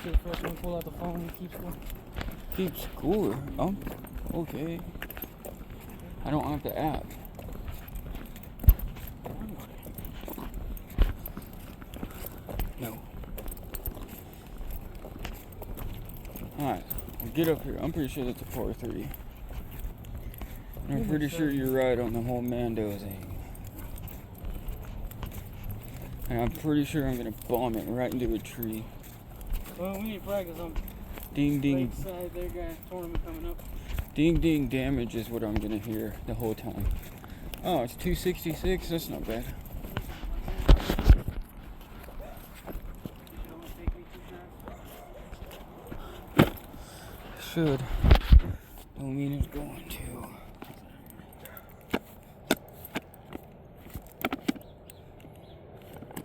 shit fresh when we pull out the phone and keep score. Keep score? Okay. I don't have the app. No. Alright, we'll get up here. I'm pretty sure that's a par 3. I'm pretty sure you're right on the whole Mando thing. And I'm pretty sure I'm gonna bomb it right into a tree. Well, we need to practice on Ding ding. side there, guy. Tournament coming up. Ding ding damage is what I'm gonna hear the whole time. Oh, it's 266. That's not bad. Should. Don't mean it's going to.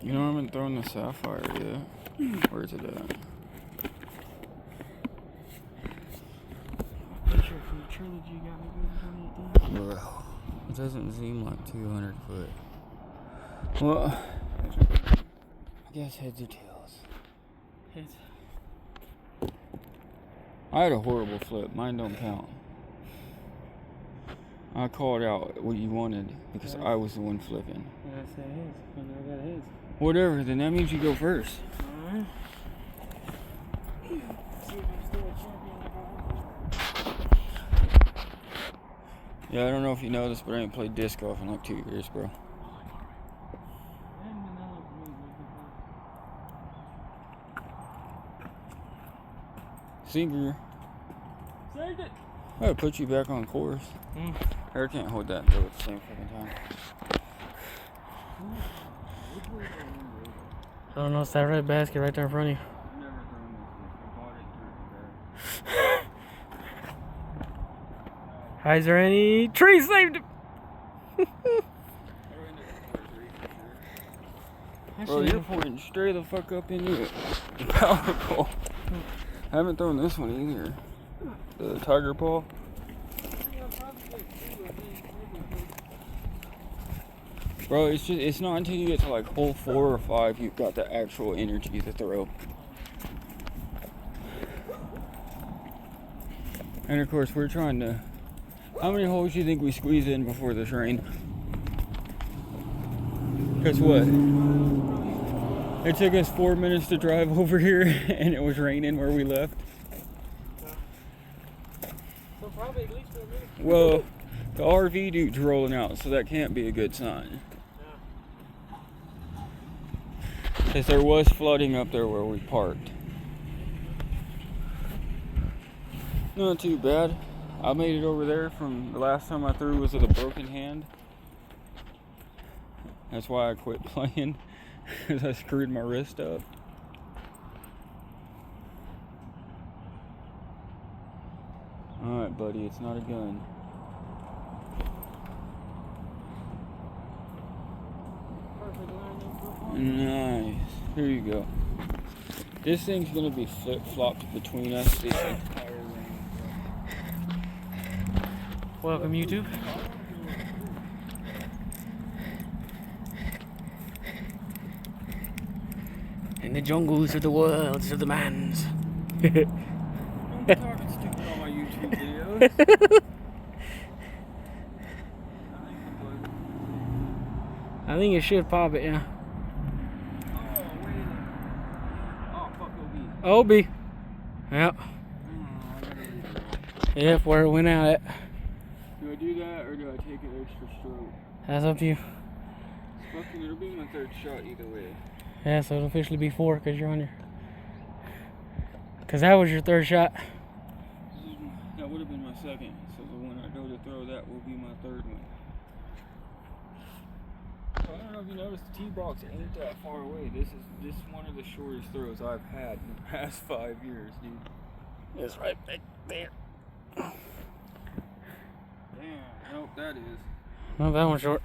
You know, I haven't thrown the sapphire yet. Where's it at? Picture from the trilogy got me good in 2018. Bro, it doesn't seem like 200 foot. Well, I guess heads or tails. Heads. I had a horrible flip. Mine don't count. I called out what you wanted because I was the one flipping. Yeah, I said heads. I never got heads. Whatever, then that means you go first. Alright. See if I'm still a champion. Yeah, I don't know if you know this, but I ain't played disc golf in like 2 years, bro. Sinker. Saved it! I'll put you back on course. I can't hold that until at the same fucking time. I don't know, it's that red basket right there in front of you. Is there any tree saved him? Bro, you're pointing straight the fuck up into it. The power pole. I haven't thrown this one either. The tiger paw. Bro, it's not until you get to like hole 4 or 5 you've got the actual energy to throw. And of course we're trying to. How many holes do you think we squeeze in before this rain? Guess what? It took us 4 minutes to drive over here and it was raining where we left. So probably at least for a minute. Well, the RV dude's rolling out, so that can't be a good sign. Because there was flooding up there where we parked. Not too bad. I made it over there from the last time I threw was with a broken hand. That's why I quit playing, because I screwed my wrist up. Alright, buddy, it's not a gun. Nice. Here you go. This thing's gonna be flip-flopped between us this entire range. Welcome, YouTube. In the jungles of the worlds of the mans. I'm talking stupid on my YouTube videos. I think it should pop it, yeah. OB. Yep. Yep, where it went out at. Do I do that or do I take an extra stroke? That's up to you. Fucking, it'll be my third shot either way. Yeah, so it'll officially be 4 because you're on your. Because that was your third shot. That would have been my second. So the one I go to throw, that will be my third one. So I don't know if you noticed, the tee box ain't that far away. This is one of the shortest throws I've had in the past 5 years, dude. It's right back there. Damn. Nope, that is. No, that one's short.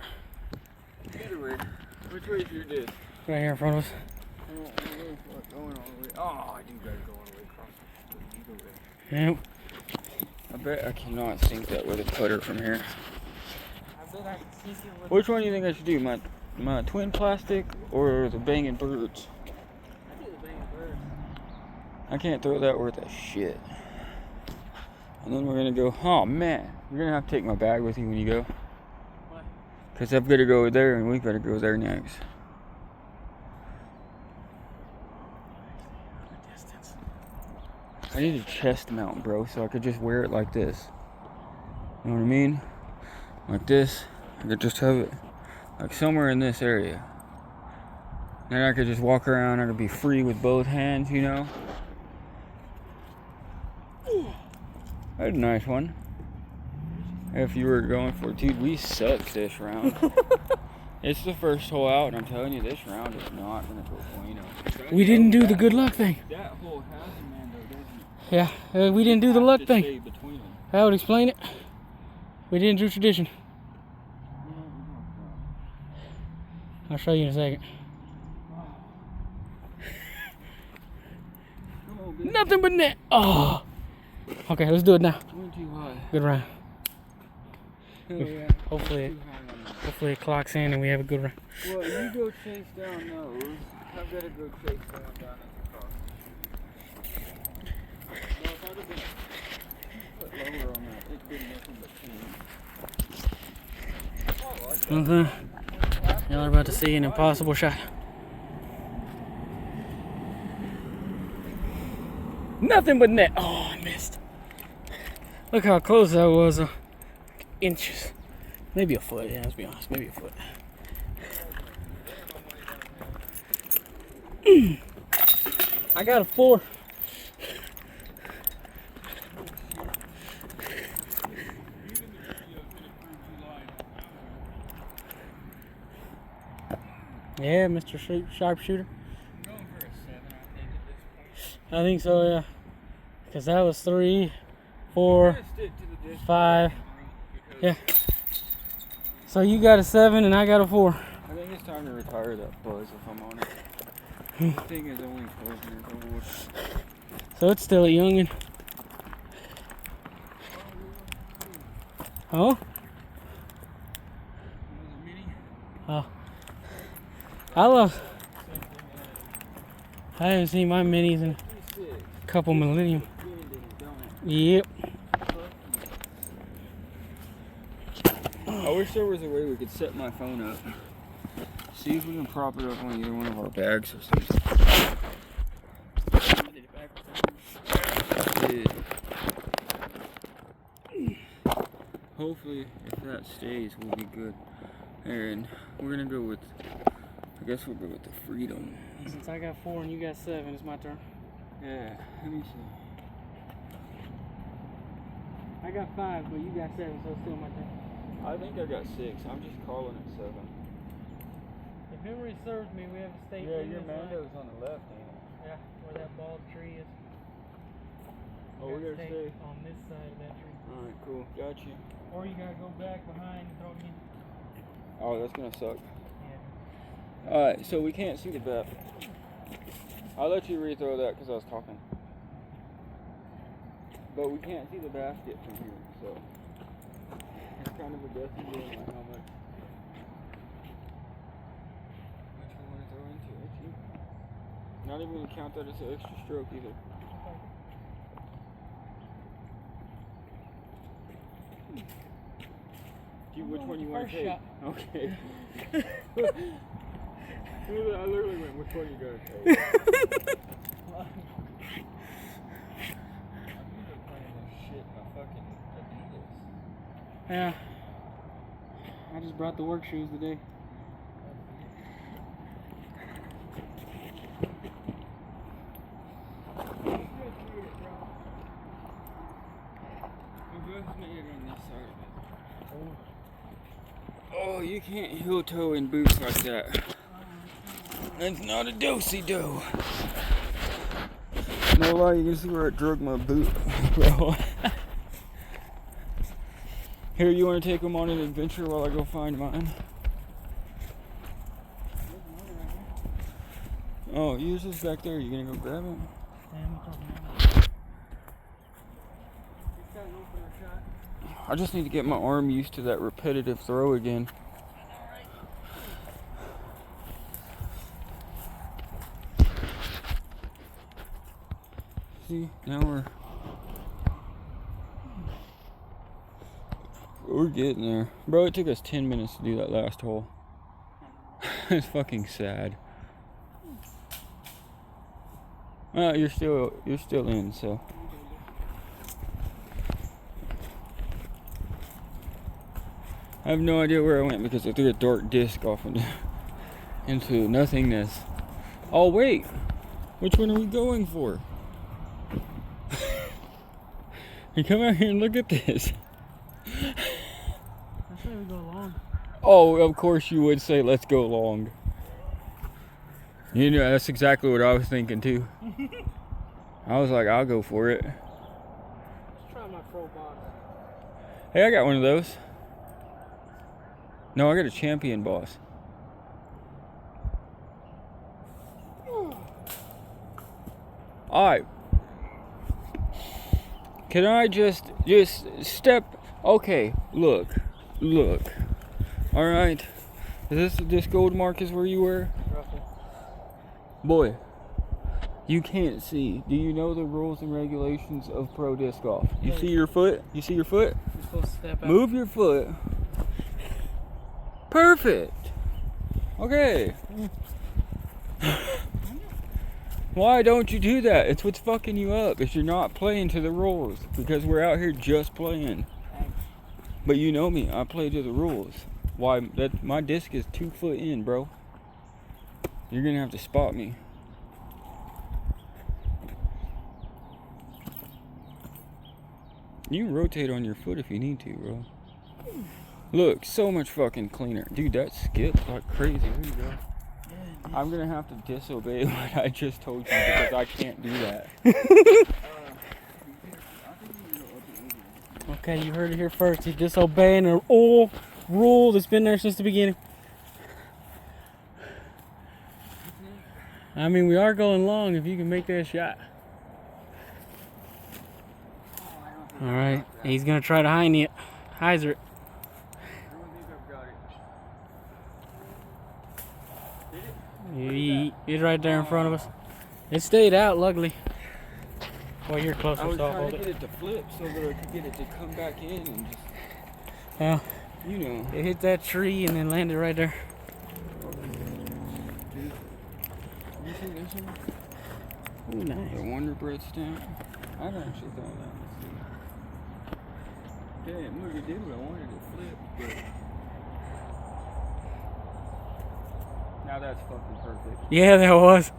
Either way, which way is your disc? Right here in front of us. Going all the way. Oh, I do gotta go all the way across. Either way. Yep. I bet I cannot sink that with a putter from here. I bet I can sink it with. Which one do you think I should do? My twin plastic or the banging birds? I do the banging birds. I can't throw that worth a shit. And then we're gonna go, oh man, you're gonna have to take my bag with you when you go. Why? Because I've got to go there and we've got to go there next. I need a chest mount, bro, so I could just wear it like this. You know what I mean? Like this. I could just have it like somewhere in this area. Then I could just walk around. I could be free with both hands, you know? That's a nice one. If you were going for it, dude, we sucked this round. It's the first hole out, and I'm telling you, this round is not going to go bueno. We didn't do the good luck thing. That hole has a man, though, doesn't it? Yeah, we didn't do the luck thing. Stay between them. I would explain it. We didn't do tradition. I'll show you in a second. Nothing but net. Oh. Okay, let's do it now. Went too high. Good round. Hell yeah. Hopefully it clocks in and we have a good round. Well, you go chase down those. I've got to go chase the one down at the cross. No, if I'd have been put lower on that, it'd been nothing but pain. Okay. Y'all are about to see an impossible shot. Nothing but net. Oh, I missed. Look how close that was. Inches. Maybe a foot. Yeah, let's be honest. Maybe a foot. I got a 4. Yeah, Mr. Sharpshooter. I'm going for a 7, I think, at this point. I think so, yeah. Because that was 3, 4, 5. Yeah. So you got a 7 and I got a 4. I think it's time to retire that buzz, if I'm honest. The thing is only 12 years old. So it's still a youngin'. Oh? Oh. I haven't seen my minis in a couple millennium. Yep. I wish there was a way we could set my phone up. See if we can prop it up on either one of our bag systems. Hopefully, if that stays, we'll be good. And we're gonna go with, I guess we'll go with the Freedom. Since I got 4 and you got 7, it's my turn. Yeah, let me see. I got 5, but you got 7, so it's still my turn. I think I got 6. I'm just calling it 7. If memory serves me, we have a state. Yeah, your Mando's on the left hand. Yeah, where that bald tree is. Oh, we gotta stay on this side of that tree. Alright, cool. Got you. Or you gotta go back behind and throw it in. Oh, that's gonna suck. Yeah. Alright, so we can't see the bat. I'll let you rethrow that because I was talking. But we can't see the basket from here, so it's kind of a guessing game on how much. Which one want to throw into it? Not even gonna count that as an extra stroke either. Which one you want to take? Shot. Okay. I literally went, which one you gotta take? I'm usually playing this shit in my fucking Adidas. Yeah. I just brought the work shoes today. Oh, you can't heel toe in boots like that. That's not a do-si-do. No lie, you can see where I drug my boot, bro. Here, you want to take them on an adventure while I go find mine? Oh, yours is back there. You gonna go grab it? I just need to get my arm used to that repetitive throw again. See, now we're getting there. Bro, it took us 10 minutes to do that last hole. It's fucking sad. Well, you're still in, so. I have no idea where I went because I threw a dark disc off into nothingness. Oh wait, which one are we going for? You come out here and look at this. I say we go long. Oh, of course you would say let's go long. You know, that's exactly what I was thinking too. I was like, I'll go for it. Let's try my pro boss. Hey, I got one of those. No, I got a champion boss. Alright. Can I just step? Okay, look. Alright. Is this gold mark is where you were? Roughly. Boy, you can't see. Do you know the rules and regulations of pro disc golf? You see your foot? You see your foot? You're supposed to step out. Move your foot. Perfect. Okay. Why don't you do that? It's what's fucking you up. Is you're not playing to the rules. Because we're out here just playing. But you know me, I play to the rules. Why? That my disc is 2 foot in, bro. You're gonna have to spot me. You can rotate on your foot if you need to, bro. Look, so much fucking cleaner. Dude, that skipped like crazy. There you go. I'm gonna have to disobey what I just told you because I can't do that. Okay, you heard it here first. He's disobeying an old rule that's been there since the beginning. I mean, we are going long if you can make that shot. All right, he's gonna try to hyzer it. He's right there in front of us. It stayed out, luckily. Well, you're closer, I was so I'll trying hold to it. get it to flip so that I could get it to come back in and just, Yeah, you know. it hit that tree and then landed right there. You see this one? Ooh, nice. The Wonder Bread stamp. I don't actually thought that was good. Damn, look, it did what I wanted to flip, but now that's fucking perfect. Yeah, that was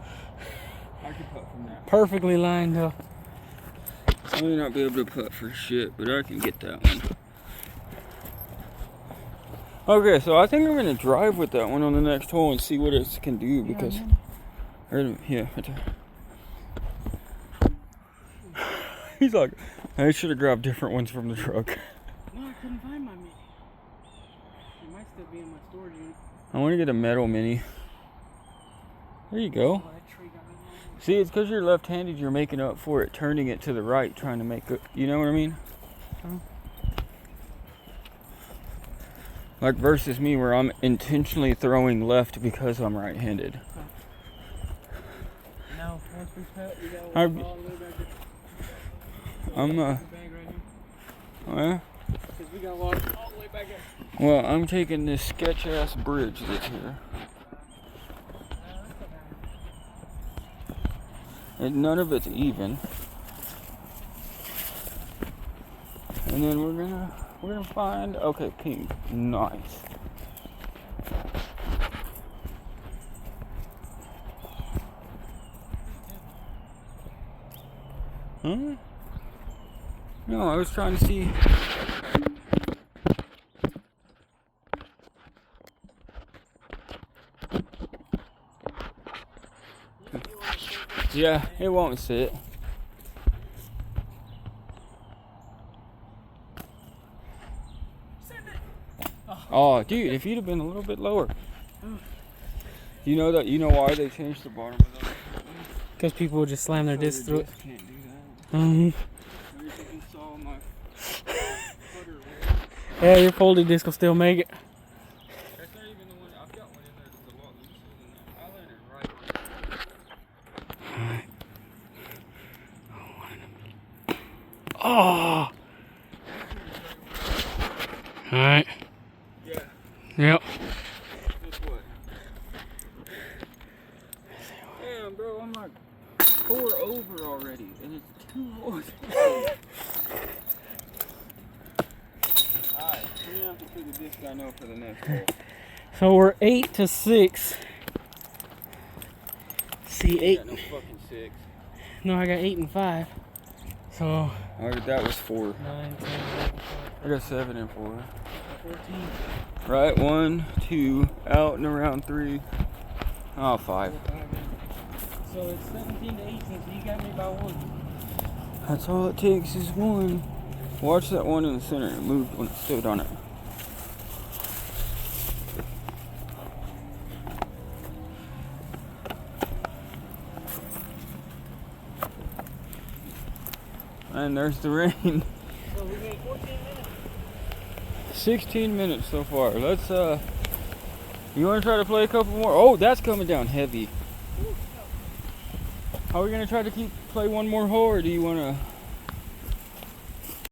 I could putt from that. perfectly lined up. I may not be able to putt for shit, but I can get that one. Okay, so I think I'm gonna drive with that one on the next hole and see what it can do because, yeah, right there. He's like, I should have grabbed different ones from the truck. No, I couldn't find my mini. It might still be in my storage unit. I want to get a metal mini. There you go. Oh, that tree got me. See, it's because you're left-handed, you're making up for it, turning it to the right, trying to make it, you know what I mean? Like versus me where I'm intentionally throwing left because I'm right-handed. No, once we cut, we got I'm- all the way back there. I'm, Bag right here. oh yeah? Because we got water all the way back there. Well, I'm taking this sketch-ass bridge that's here. And none of it's even. And then we're gonna find, okay, pink, nice. Huh? No, I was trying to see. Yeah, it won't sit. Oh, dude, if you'd have been a little bit lower. You know why they changed the bottom of those? Because people would just slam their So discs through it. Can't do that. Mm-hmm. Everything saw my putter. Yeah, your folded disc will still make it. That's not even the one. I've got one in there that's a lot looser than that. I landed right. Oh my Oh. Alright. Yeah. Yep. Guess what? Damn, bro, I'm like 4 over already, and it's 2 holes. Alright, I'm gonna have to pick a disc I know for the next hole. So we're 8 to 6. See, 8. I got no fucking 6. No, I got 8 and 5. So. Alright, that was 4. 9, 10, 11, 12, I got 7 and 4. 14. Right, 1, 2, out and around 3. Oh, 5. So it's 17 to 18, so you got me by 1. That's all it takes is 1. Watch that one in the center. It moved when it stood on it. And there's the rain. So we got 14 minutes. 16 minutes so far. Let's you want to try to play a couple more? Oh, that's coming down heavy. Are we gonna try to play one more hole, or do you want to